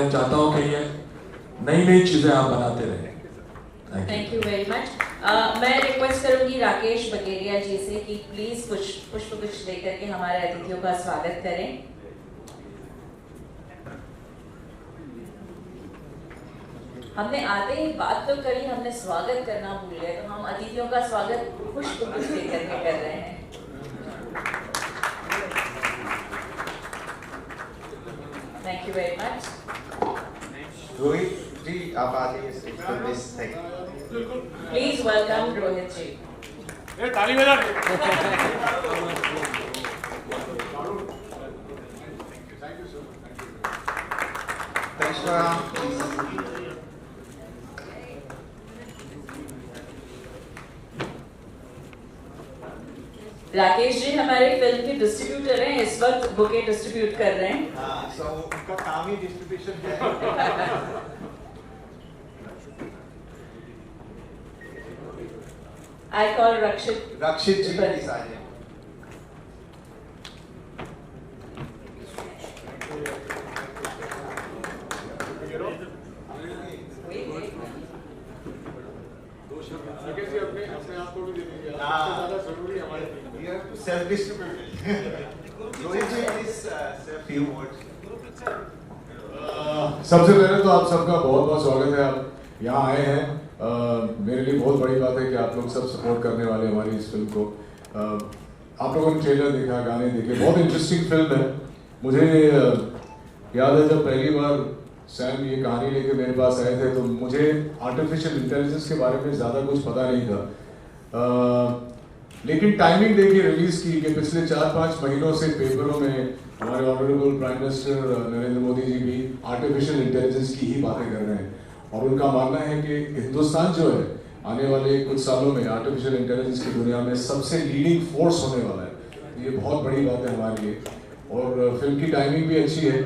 मैं चाहता हूँ कि ये नई नई चीज़ें आप बनाते रहें। Thank you very much. मैं रिक्वेस्ट करूंगी राकेश बगेरिया जी से कि प्लीज पुष्पगुच्छ लेकर के हमारे अतिथियों का स्वागत करें। हमने आते ही बात तो करी, हमने स्वागत करना भूल गए, तो हम अतिथियों का स्वागत पुष्पगुच्छ लेकर के कर रहे हैं। Thank you very much. Rohit ji आप आगे प्लीज वेलकम रोहित जी। ताली बजा। राकेश जी हमारे फिल्म के डिस्ट्रीब्यूटर हैं, इस वक्त बुके डिस्ट्रीब्यूट कर रहे हैं। हाँ, so उनका काम ही डिस्ट्रीब्यूशन है। I call Rakshit ji please आ जाइए। अपने आप को भी दे दीजिए, ज़्यादा जरूरी है हमारे लिए। Self distributed. Rohit ji please से few words। सबसे पहले तो आप सबका बहुत बहुत स्वागत है। आप यहाँ आए हैं, मेरे लिए बहुत बड़ी बात है कि आप लोग सब सपोर्ट करने वाले हमारी इस फिल्म को। आप लोगों ने ट्रेलर देखा, गाने देखे, बहुत इंटरेस्टिंग फिल्म है। मुझे याद है जब पहली बार सैम ये कहानी लेके मेरे पास आए थे तो मुझे आर्टिफिशियल इंटेलिजेंस के बारे में ज़्यादा कुछ पता नहीं था, लेकिन टाइमिंग देखिए रिलीज़ की कि पिछले 4-5 महीनों से पेपरों में हमारे honourable prime minister Narendra Modi ji भी आर्टिफिशियल इंटेलिजेंस की ही बातें कर रहे हैं और उनका मानना है कि हिंदुस्तान जो है आने वाले कुछ सालों में आर्टिफिशियल इंटेलिजेंस की दुनिया में सबसे लीडिंग फोर्स होने वाला है। ये बहुत बड़ी बात है हमारे लिए और फिल्म की टाइमिंग भी अच्छी है।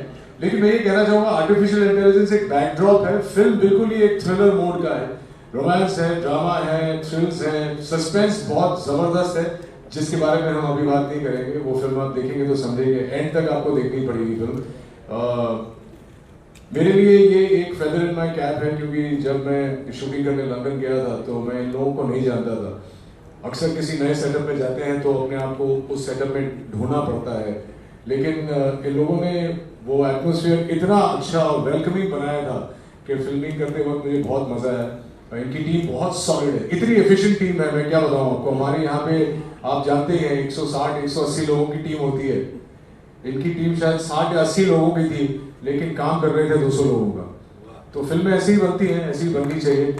लेकिन मैं ये कहना चाहूँगा आर्टिफिशियल इंटेलिजेंस एक बैकड्रॉप है, फिल्म बिल्कुल ही एक थ्रिलर मोड का है। रोमांस है, ड्रामा है, थ्रिल्स है, सस्पेंस बहुत ज़बरदस्त है जिसके बारे में हम अभी बात नहीं करेंगे। वो फिल्म आप देखेंगे तो समझेंगे, एंड तक आपको देखनी पड़ेगी फिल्म। मेरे लिए ये एक फेदर इन माई कैप है क्योंकि जब मैं शूटिंग करने लंदन गया था तो मैं इन लोगों को नहीं जानता था। अक्सर किसी नए सेटअप में जाते हैं तो अपने आप को उस सेटअप में ढूंढना पड़ता है, लेकिन इन लोगों ने वो एटमॉस्फेयर इतना अच्छा और वेलकमिंग बनाया था कि फिल्मिंग करते वक्त मुझे बहुत मज़ा आया। इनकी टीम बहुत सॉलिड है, इतनी एफिशिएंट टीम है, मैं क्या बताऊँ आपको। हमारे यहाँ पे आप जानते हैं 160-180 लोगों की टीम होती है, इनकी टीम शायद 60 या 80 लोगों की थी लेकिन काम कर रहे थे 200 लोगों का। तो फिल्में ऐसी ही बनती हैं, ऐसी बननी चाहिए।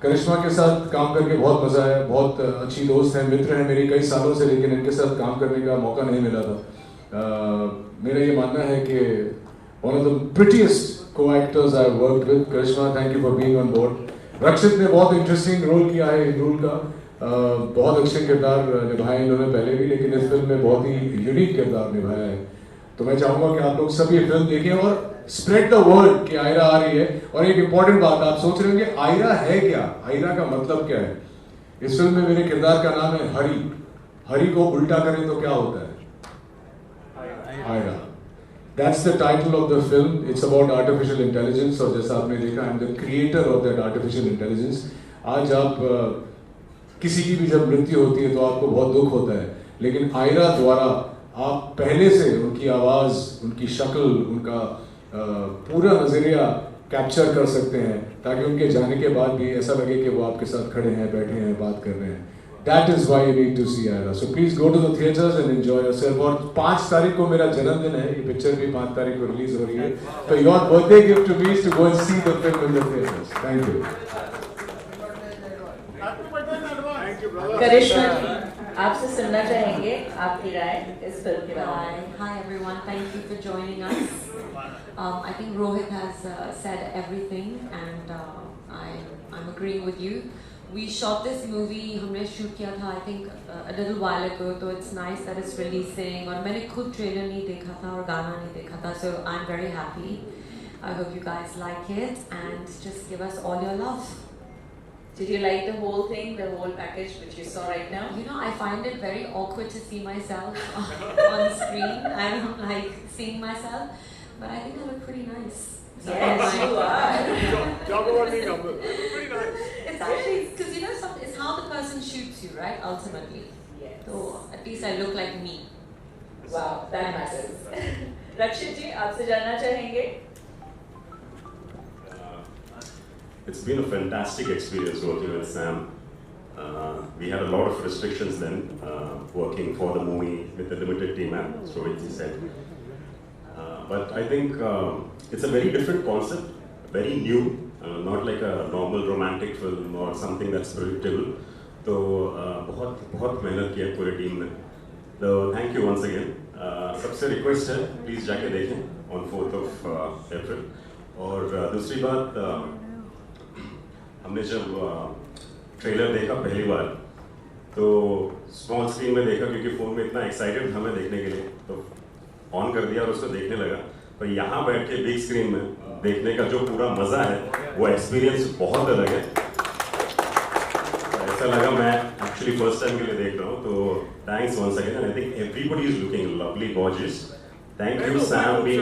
करिश्मा के साथ काम करके बहुत मज़ा आया, बहुत अच्छी दोस्त है, मित्र है मेरी कई सालों से, लेकिन इनके साथ काम करने का मौका नहीं मिला था। मेरा ये मानना है कि one of the prettiest co actors I worked with. Karishma, thank you for being on board. Rakshit ने बहुत इंटरेस्टिंग रोल किया है इन रोल का, बहुत अच्छे किरदार निभाए इन्होंने पहले भी, लेकिन इस फिल्म में बहुत ही यूनिक किरदार निभाया है। तो मैं चाहूँगा कि आप लोग सब ये फिल्म देखें और स्प्रेड द वर्ड कि आयरा आ रही है। और एक इंपॉर्टेंट बात, आप सोच रहे होंगे आयरा है क्या, आयरा का मतलब क्या है। इस फिल्म में मेरे किरदार का नाम है हरी। हरी को उल्टा करें तो क्या होता है, Ayra. That's the title of the film. It's about artificial intelligence और जैसा आपने देखा I'm the creator of that artificial intelligence. आज आप किसी की भी जब मृत्यु होती है तो आपको बहुत दुख होता है, लेकिन आयरा द्वारा आप पहले से उनकी आवाज़, उनकी शक्ल, उनका पूरा नज़रिया कैप्चर कर सकते हैं ताकि उनके जाने के बाद भी ऐसा लगे कि वो आपके साथ खड़े हैं, बैठे हैं, बात कर रहे हैं। That is why you need to see Aira. So please go to the theaters and enjoy yourself. और 5 तारीख को मेरा जन्मदिन है, ये पिक्चर भी 5 तारीख को रिलीज हो रही है, तो your birthday gift to me is to go and see the film in the theaters. Thank you. करिश्मा जी, आपसे सुनना चाहेंगे आपकी राय इस फिल्म के बारे में। Hi everyone, thank you for joining us. I think Rohit has said everything and I'm agreeing with you. We shot this movie, हमने shoot किया था I think a little while ago, so it's nice that it's releasing और मैंने खुद trailer नहीं देखा था और गाना नहीं देखा था, so I'm very happy. I hope you guys like it and just give us all your love. Did you like the whole thing, the whole package which you saw right now? You know, I find it very awkward to see myself on screen. I don't like seeing myself, but I think I look pretty nice. Yes, you are. Talk about being humble. Pretty nice. It's actually because it's how the person shoots you, right? Ultimately. Yes. So at least I look like me. Wow, that matters. रक्षित जी, आपसे जानना चाहेंगे? It's been a fantastic experience working with Sam. We had a lot of restrictions then, working for the movie with the limited team, as Rohit said. But I think it's a very different concept, very new, not like a normal romantic film or something that's predictable. तो बहुत मेहनत किया पूरी team ने. So thank you once again. सबसे request है, please जाके देखें on 4th of April. और दूसरी बात, हमने जब ट्रेलर देखा पहली बार तो स्मॉल स्क्रीन में देखा, क्योंकि फ़ोन में इतना एक्साइटेड था मैं देखने के लिए, तो ऑन कर दिया और उसको देखने लगा. पर यहाँ बैठ के बिग स्क्रीन में देखने का जो पूरा मज़ा है वो एक्सपीरियंस बहुत अलग है. ऐसा लगा मैं एक्चुअली फर्स्ट टाइम के लिए देख रहा हूँ. तो thanks once again. I think everybody is looking lovely, gorgeous. Thank you Sam, भी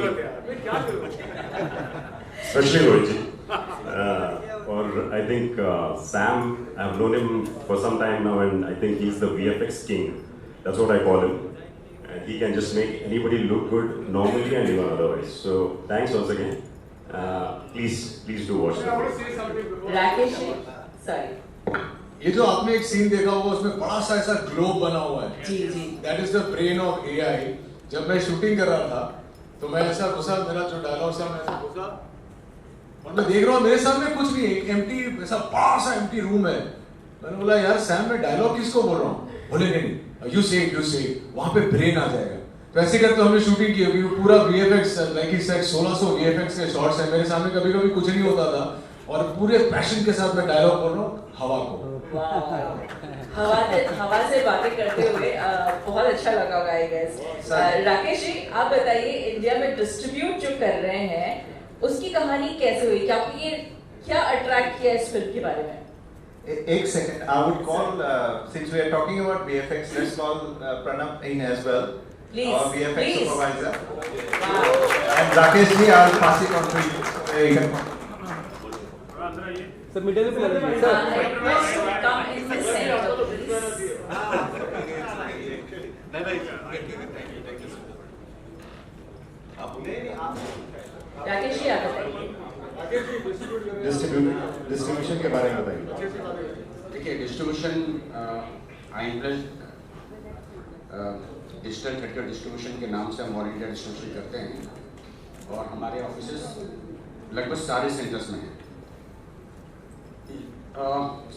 specially Rohit ji. Or I think Sam, I've known him for some time now, and I think he's the VFX king. That's what I call him. And he can just make anybody look good normally and even otherwise. So thanks once again. Please do watch I want it. to say something before. Rakesh ji, sorry. ये जो आपने एक scene देखा होगा उसमें बड़ा सा ऐसा ग्लोब बना हुआ है. जी जी. That is the brain of AI. जब मैं शूटिंग कर रहा था तो मैं ऐसा घुसा, मेरा जो डायलॉग था मैं ऐसा घुसा और मैं देख रहा हूँ मेरे सामने कुछ नहीं, एक एम्प्टी ऐसा बड़ा सा एम्प्टी रूम है. मैंने बोला यार सैम, मैं डायलॉग किसको बोल रहा हूँ? बोले नहीं, यू से वहाँ पे ब्रेन आ जाएगा. तो ऐसे करके हमने शूटिंग की. पूरा VFX like he set 1600 VFX के शॉट्स हैं. मेरे सामने कभी कभी कुछ नहीं होता था और पूरे पैशन के साथ मैं डायलॉग बोल रहा हूँ हवा को. हवा से बातें करते हुए बहुत अच्छा लगा होगा आई गेस. राकेश जी, आप बताइए, इंडिया में डिस्ट्रीब्यूट जो कर रहे हैं उसकी कहानी कैसे हुई? क्या आपको ये क्या अट्रैक्ट किया इस फिल्म के बारे में? एक second, I would call, since we are talking about VFX, let's call Pranab in as well. Please, Our VFX please. supervisor. Wow. And Rakesh ji, I'll pass it on to you. You can Sir, middle पे लगी. Sir, request to come in the center, please. Rakesh ji, आप बताइए. Distribution के बारे में बताइए. देखिए, distribution digital theatre distribution के नाम से हम ऑल इंडिया डिस्ट्रीब्यूशन करते हैं और हमारे ऑफिसेस लगभग सारे सेंटर्स में हैं.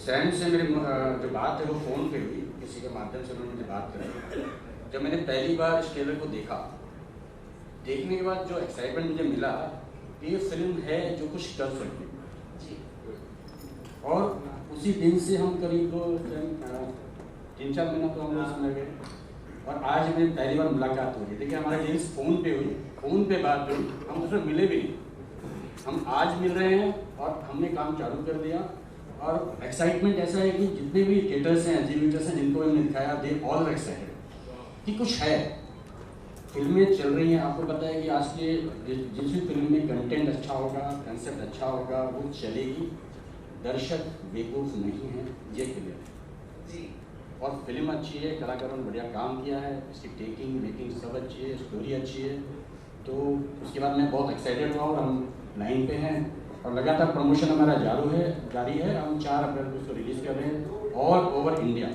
सैम से मेरी जो बात है वो फ़ोन पे हुई, किसी के माध्यम से उन्होंने मुझे बात करी. जब मैंने पहली बार इस ट्रेलर को देखा, देखने के बाद जो एक्साइटमेंट मुझे मिला कि ये फिल्म है जो कुछ कर सकती है. और उसी दिन से हम करीब 3-4 महीना तो हम लोग इसमें गए और आज मेरी पहली बार मुलाकात हो रही. देखिए, हमारे डील्स फ़ोन पे हुई, फ़ोन पे बात हुई, हम उसमें मिले भी नहीं. हम आज मिल रहे हैं और हमने काम चालू कर दिया. और एक्साइटमेंट ऐसा है कि जितने भी थिएटर्स हैं, एग्जीबिटर्स हैं, जिनको हमने दिखाया, दे ऑल आर एक्साइटेड कि कुछ है. फिल्में चल रही हैं, आपको पता है कि आज के जिस भी फिल्म में कंटेंट अच्छा होगा, कंसेप्ट अच्छा होगा, वो चलेगी. दर्शक बेवकूफ़ नहीं है, ये क्लियर जी. और फिल्म अच्छी है, कलाकारों ने बढ़िया काम किया है, इसकी टेकिंग मेकिंग सब अच्छी है, स्टोरी अच्छी है. तो उसके बाद मैं बहुत एक्साइटेड हुआ और हम लाइन पे हैं और लगातार प्रमोशन हमारा जारी है. हम 4 अप्रैल को उसको रिलीज़ कर रहे हैं all over India.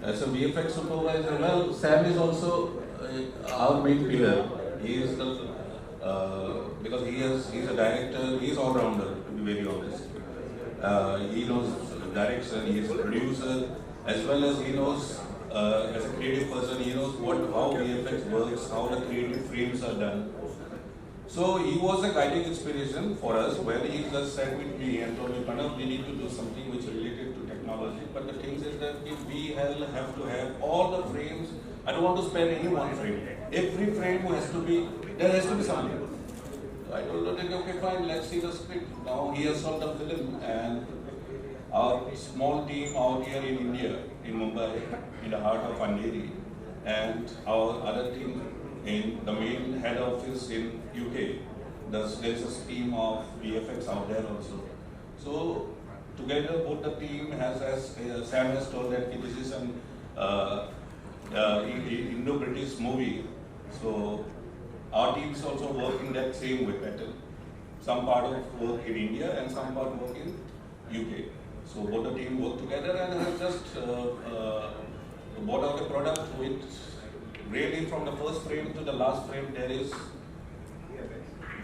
As a VFX supervisor, well, Sam is also our main pillar. He is the because he's a director. He's all rounder, to be very honest. He knows direction. He is a producer, as well as he knows as a creative person. He knows how VFX works, how the creative frames are done. So he was a guiding inspiration for us when he just sat with me and told me, Pranav, we need to do something which is related to technology. But the thing is that if we have to have all the frames, I don't want to spare any one frame. Every frame has to be, there has to be something. So I told him, okay, fine, let's see the script. Now he has solved the film and our small team out here in India, in Mumbai, in the heart of Andheri, and our other team in the main head office in UK. There's a team of VFX out there also. So together, both the team has, as Sam has told, that this is an Indo-British movie. So our teams also work in that same way pattern. Some part of work in India and some part work in UK. So both the team work together and have just brought out a product which really from the first frame to the last frame there is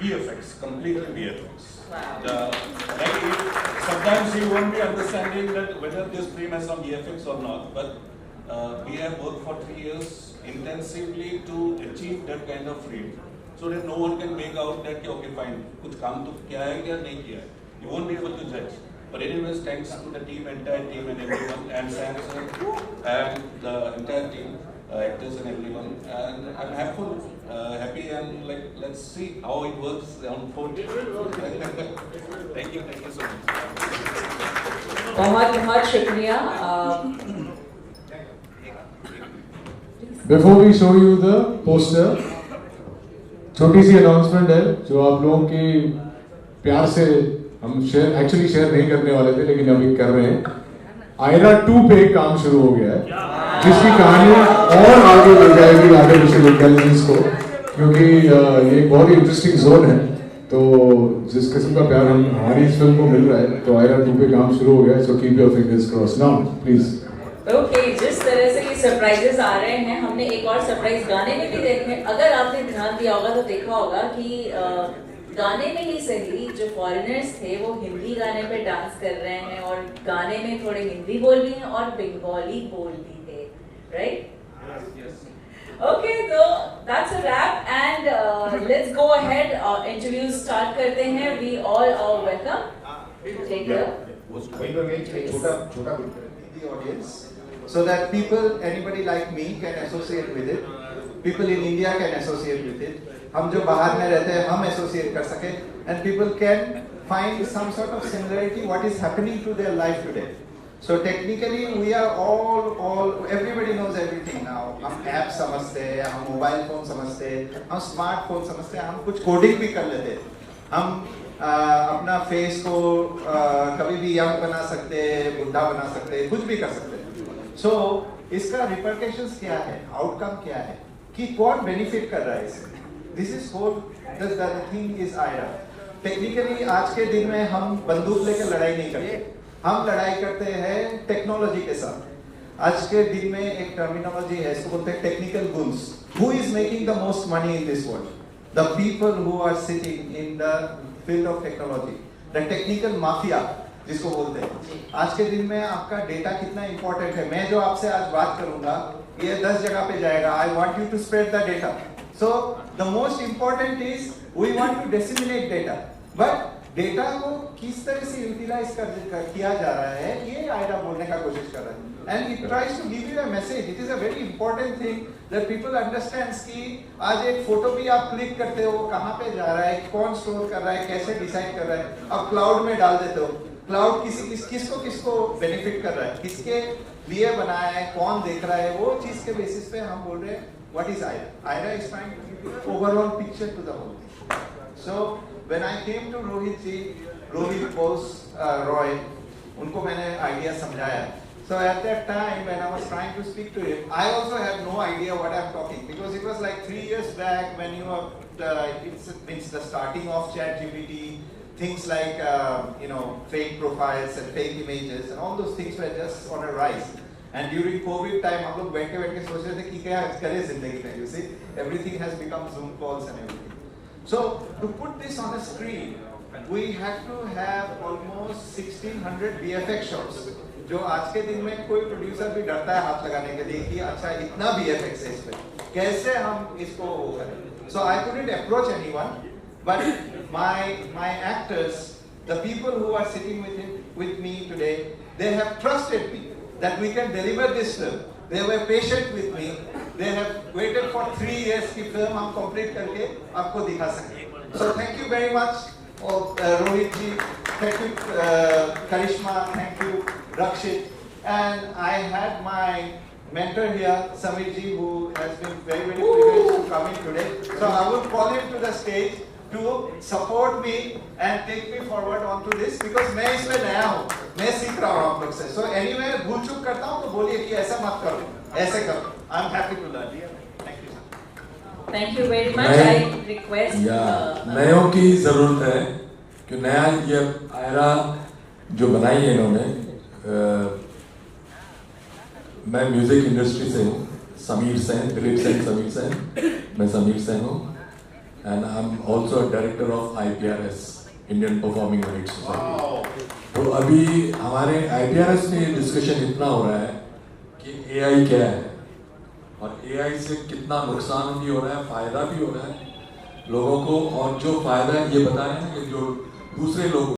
VFX, completely VFX. Wow. Sometimes you won't be understanding that whether this frame has some VFX or not, but we have worked for 3 years intensively to achieve that kind of frame, so that no one can make out that okay fine, कुछ काम तो किया है क्या नहीं किया है. You won't be able to judge. But anyways, thanks to the team, entire team and everyone, and Sam sir, and the entire team, actors and everyone, and I'm happy and like let's see how it works on 4th. Thank you so much. बहुत शुक्रिया. Before we show you the poster, छोटी सी announcement है जो आप लोगों की प्यार से हम एक्चुअली शेयर नहीं करने वाले थे, लेकिन अभी कर रहे हैं. आयरा 2 पे काम शुरू हो गया है, जिसकी कहानी और आगे बढ़ जाएगी आर्टिफिशियल इंटेलिजेंस को, क्योंकि ये एक बहुत ही इंटरेस्टिंग जोन है. तो जिस किस्म का प्यार हमारी इस फिल्म को मिल रहा है, तो आयरा 2 पे काम शुरू हो गया है. So keep your fingers crossed. Now please. Okay, जिस तरह से ये सरप्राइजेस आ रहे हैं, हमने एक और सरप्राइज गाने में भी देखे. अगर आपने ध्यान दिया होगा तो देखा होगा कि गाने में ही सही जो फॉरेनर्स थे वो हिंदी गाने पे डांस कर रहे हैं, और गाने में थोड़े हिंदी बोल भी हैं और बंगाली बोल भी थे, राइट? ओके, तो that's a wrap and let's go ahead. Interview start करते हैं. We all are welcome. Take care. छोटा audience, so that people, anybody like me can associate with it. People in India can associate with it. हम जो बाहर में रहते हैं हम associate कर सके, and people can find some sort of similarity what is happening to their life today. So technically we are all everybody knows everything now. हम ऐप समझते हैं, हम मोबाइल फोन समझते हैं, हम स्मार्टफोन समझते हैं, हम कुछ कोडिंग भी कर लेते हैं. हम अपना फेस को कभी भी यंग बना सकते हैं, बुढ़ा बना सकते हैं, कुछ भी कर सकते हैं. सो इसका रिपरकशंस क्या है, आउटकम क्या है, कि कौन बेनिफिट कर रहा है इससे. This is whole the thing is Aira. Technically आज के दिन में हम बंदूक लेकर लड़ाई नहीं करते, हम लड़ाई करते हैं टेक्नोलॉजी के साथ. आज के दिन में एक टर्मिनोलॉजी है, इसको बोलते हैं technical goons. Who is making the most money in this world? The people who are sitting in the field of technology, the technical mafia जिसको बोलते हैं. आज के दिन में आपका डेटा कितना इंपॉर्टेंट है. मैं जो आपसे आज बात करूंगा ये 10 जगह पे जाएगा. I want you to spread the data. So the most important is we want to disseminate data, but data को किस तरह से यूटिलाइज किया जा रहा है ये आयरा बोलने का कोशिश कर रहा है. And it tries to give you a message. It is a very important thing that people understands कि आज एक फोटो भी आप क्लिक करते हो, कहाँ पे जा रहा है, कौन स्टोर कर रहा है, कैसे डिसाइड कर रहा है, आप क्लाउड में डाल देते हो. क्लाउड किसको बेनिफिट कर रहा है, किसके लिए बनाया है, कौन देख रहा है, वो चीज के बेसिस पे हम बोल रहे हैं what is Aira. Aira is trying to give overall picture to the whole thing. So when I came to Rohit Bose Roy, उनको मैंने आइडिया समझाया. So at that time when I was trying to speak to him, I also had no idea what I'm talking, because it was like 3 years back when you were it's the starting of ChatGPT, things like fake profiles and fake images and all those things were just on a rise. And during COVID time हम लोग बैठ के सोच रहे थे कि क्या करें जिंदगी में. You see, everything has become Zoom calls and everything. So to put this on a screen, we had to have almost 1600 VFX shots. जो आज के दिन में कोई प्रोड्यूसर भी डरता है हाथ लगाने के लिए कि अच्छा इतना VFX है इसमें, कैसे हम इसको वो करें. So I couldn't approach anyone, but my actors, the people who are sitting with me today, they have trusted me that we can deliver this film. They were patient with me. They have waited for 3 years कि film हम complete करके आपको दिखा सकें. So thank you very much Oh, Rohit ji, thank you, Karishma, thank you, Rakshit. And I had my mentor here, Samir ji, who has been very, very privileged to come in today. So I would call him to the stage to support me and take me forward onto this, because मैं इसमें नया हूँ, मैं सीख रहा हूँ आप लोग से. So anyway, भूल चूक करता हूँ तो बोलिए कि ऐसा मत करो, ऐसे करो. I'm happy to learn. Thank you, sir. Thank you very much. I request. नयों की जरूरत है कि नया ये आयरा जो बनाई है इन्होंने. मैं म्यूजिक इंडस्ट्री से हूँ, समीर सेन, दिलीप सेन, समीर सेन. मैं समीर सेन हूँ. And I'm also a director of IPRS, Indian Performing Rights Society. तो अभी हमारे IPRS में डिस्कशन इतना हो रहा है कि AI क्या है और AI से कितना नुकसान भी हो रहा है, फायदा भी हो रहा है लोगों को, और जो फायदा ये बता रहे हैं कि जो दूसरे लोग